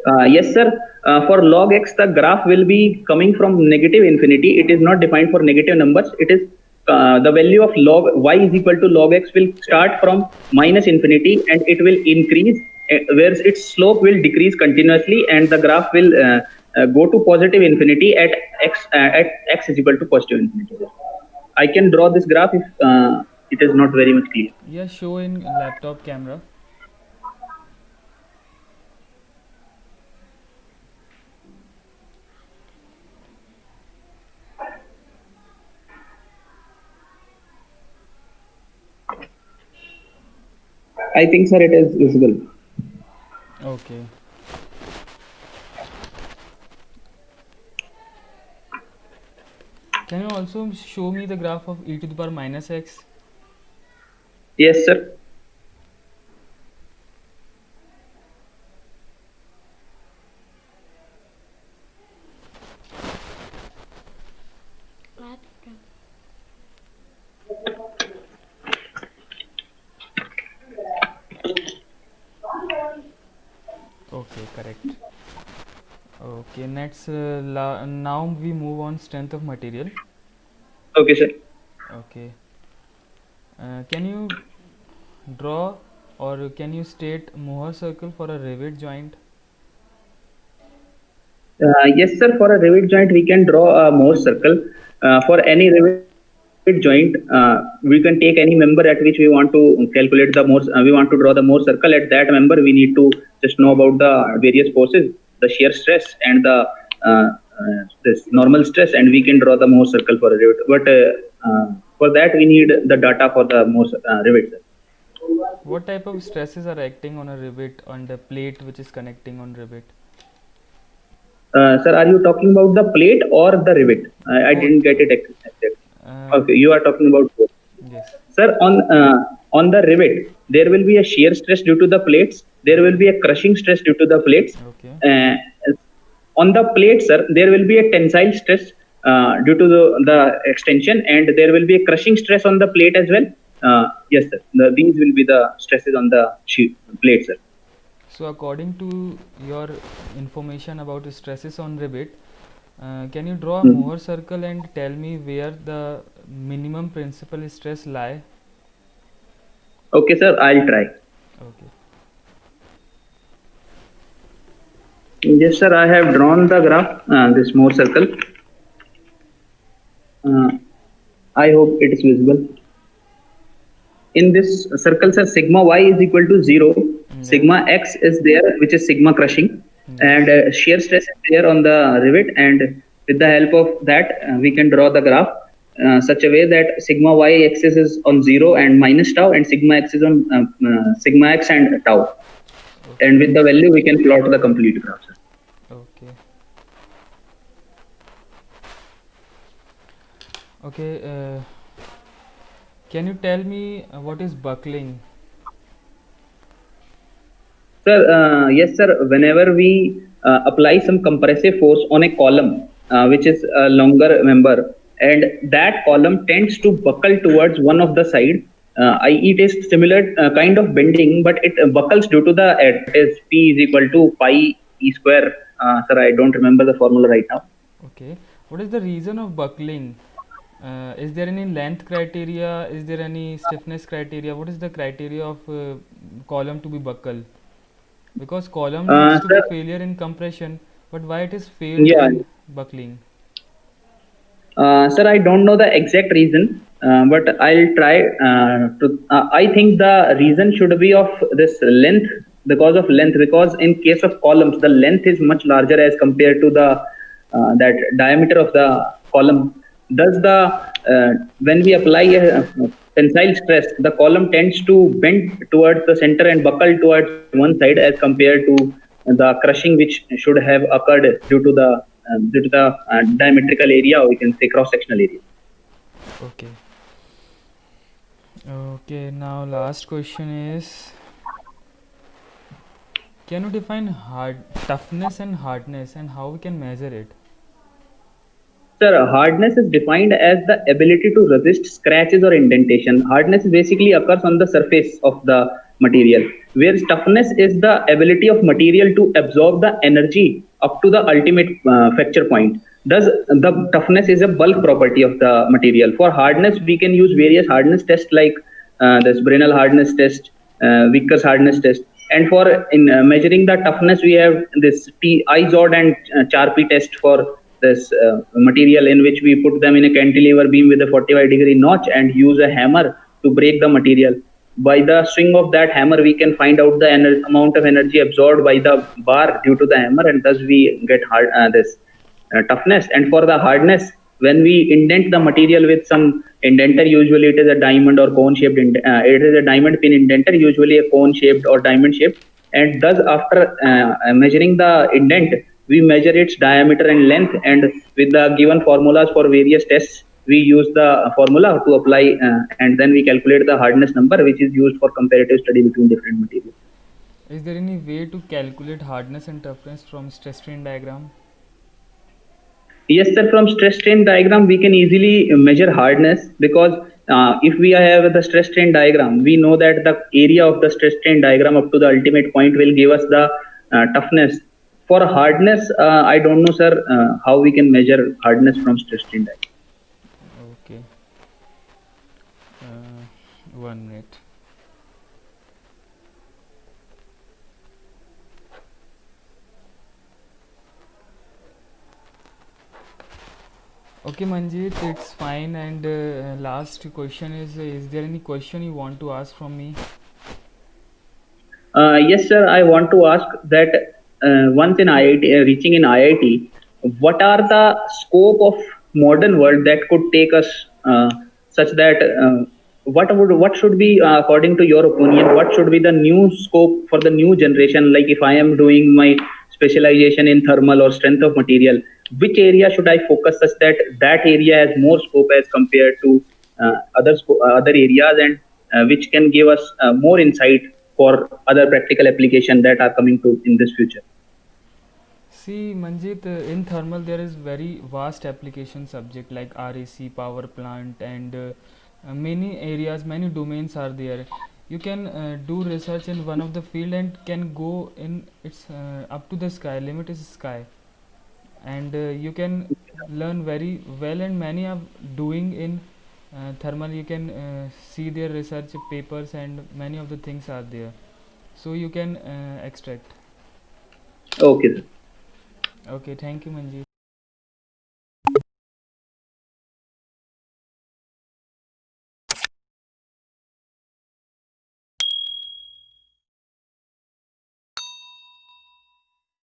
Yes, sir. For log x, the graph will be coming from negative infinity. It is not defined for negative numbers. It is the value of log y is equal to log x will start from minus infinity and it will increase, whereas its slope will decrease continuously, and the graph will go to positive infinity at x is equal to positive infinity. I can draw this graph if it is not very much clear. Yeah, show in laptop camera. I think, sir, it is visible. Okay. Can you also show me the graph of e to the power minus x? Yes, sir. Okay, correct. Okay, next now we move on strength of material. Okay, sir. Okay. Can you draw or can you state Mohr circle for a rivet joint? Yes, sir. For a rivet joint, we can draw a Mohr circle. For any rivet joint, we can take any member at which we want to calculate the Mohr. We want to draw the Mohr circle. At that member, we need to just know about the various forces, the shear stress, and the this normal stress, and we can draw the Mohr circle for a rivet. But for that, we need the data for the Mohr rivet. Sir. What type of stresses are acting on a rivet on the plate which is connecting on rivet? Sir, are you talking about the plate or the rivet? I Both, didn't get both. it exactly. Uh, Okay, you are talking about both. yes. Sir, on the rivet, there will be a shear stress due to the plates. There will Okay. be a crushing stress due to the plates. Okay. Uh, on the plate, sir, there will be a tensile stress due to the extension, and there will be a crushing stress on the plate as well. Yes, sir. These will be the stresses on the plate, sir. So according to your information about the stresses on rivet, can you draw a Hmm. Mohr circle and tell me where the minimum principal stress lie? Okay, sir. I'll try. Okay. Yes, sir. I have drawn the graph. This more circle. Uh, I hope it is visible. In this circle, sir, sigma y is equal to 0. Yeah. Sigma x is there, which is sigma crushing, and Yes. shear stress is there on the rivet. And with the help of that, we can draw the graph such a way that sigma y axis is on 0 and minus tau, and sigma x is on sigma x and tau. And Okay. with the value, we can plot the complete graph, sir. Okay. Okay. Can you tell me what is buckling? Sir, yes, sir. Whenever we apply some compressive force on a column, which is a longer member, and that column tends to buckle towards one of the side, i.e., it is similar kind of bending, but it buckles due to the that is P is equal to pi e square. Sir, I don't remember the formula right now. Okay. What is the reason of buckling? Is there any length criteria? Is there any stiffness criteria? What is the criteria of column to be buckle? Because column needs to be Sir, failure in compression, but why it is failed yeah. in buckling? Sir, I don't know the exact reason, but I'll try to. I think the reason should be of this length, because of length. Because in case of columns, the length is much larger as compared to the that diameter of the column. Thus, the when we apply a tensile stress, the column tends to bend towards the center and buckle towards one side as compared to the crushing which should have occurred due to the diametrical area, or we can say cross sectional area. Okay. Okay, now last question is, can you define hard toughness and hardness and how we can measure it? Sir, hardness is defined as the ability to resist scratches or indentation. Hardness basically occurs on the surface of the material. whereas toughness is the ability of material to absorb the energy up to the ultimate fracture point. Thus, the toughness is a bulk property of the material. For hardness, we can use various hardness tests like this Brinell hardness test, Vickers hardness test. And for in measuring the toughness, we have this IZOD and Charpy test for this material, in which we put them in a cantilever beam with a 45-degree notch and use a hammer to break the material. By the swing of that hammer, we can find out the amount of energy absorbed by the bar due to the hammer, and thus we get this toughness. And for the hardness, when we indent the material with some indenter, usually it is a diamond or cone shaped, it is a diamond pin indenter, usually a cone shaped or diamond shaped. And thus, after measuring the indent, we measure its diameter and length, and with the given formulas for various tests, we use the formula to apply, and then we calculate the hardness number, which is used for comparative study between different materials. Is there any way to calculate hardness and toughness from stress strain diagram? Yes, sir. From stress strain diagram, we can easily measure hardness, because if we have the stress strain diagram, we know that the area of the stress strain diagram up to the ultimate point will give us the toughness. For hardness, I don't know, sir, how we can measure hardness from stress strain diagram. Okay. 1 minute. Okay, Manjeet, it's fine. And last question is there any question you want to ask from me? Yes, sir. I want to ask that once in IIT, reaching in IIT, what are the scope of modern world that could take us such that what should be, according to your opinion, what should be the new scope for the new generation? Like if I am doing my specialization in thermal or strength of material, which area should I focus such that that area has more scope as compared to other areas, and which can give us more insight for other practical application that are coming to in this future. See, Manjit, in thermal there is very vast application subject like RAC, power plant, and many areas, many domains are there. You can do research in one of the field and can go in its up to the sky. Limit is sky, and you can learn very well. And many are doing in thermal. You can see their research papers, and many of the things are there. So you can extract. Okay, sir. Okay, thank you, Manjeet.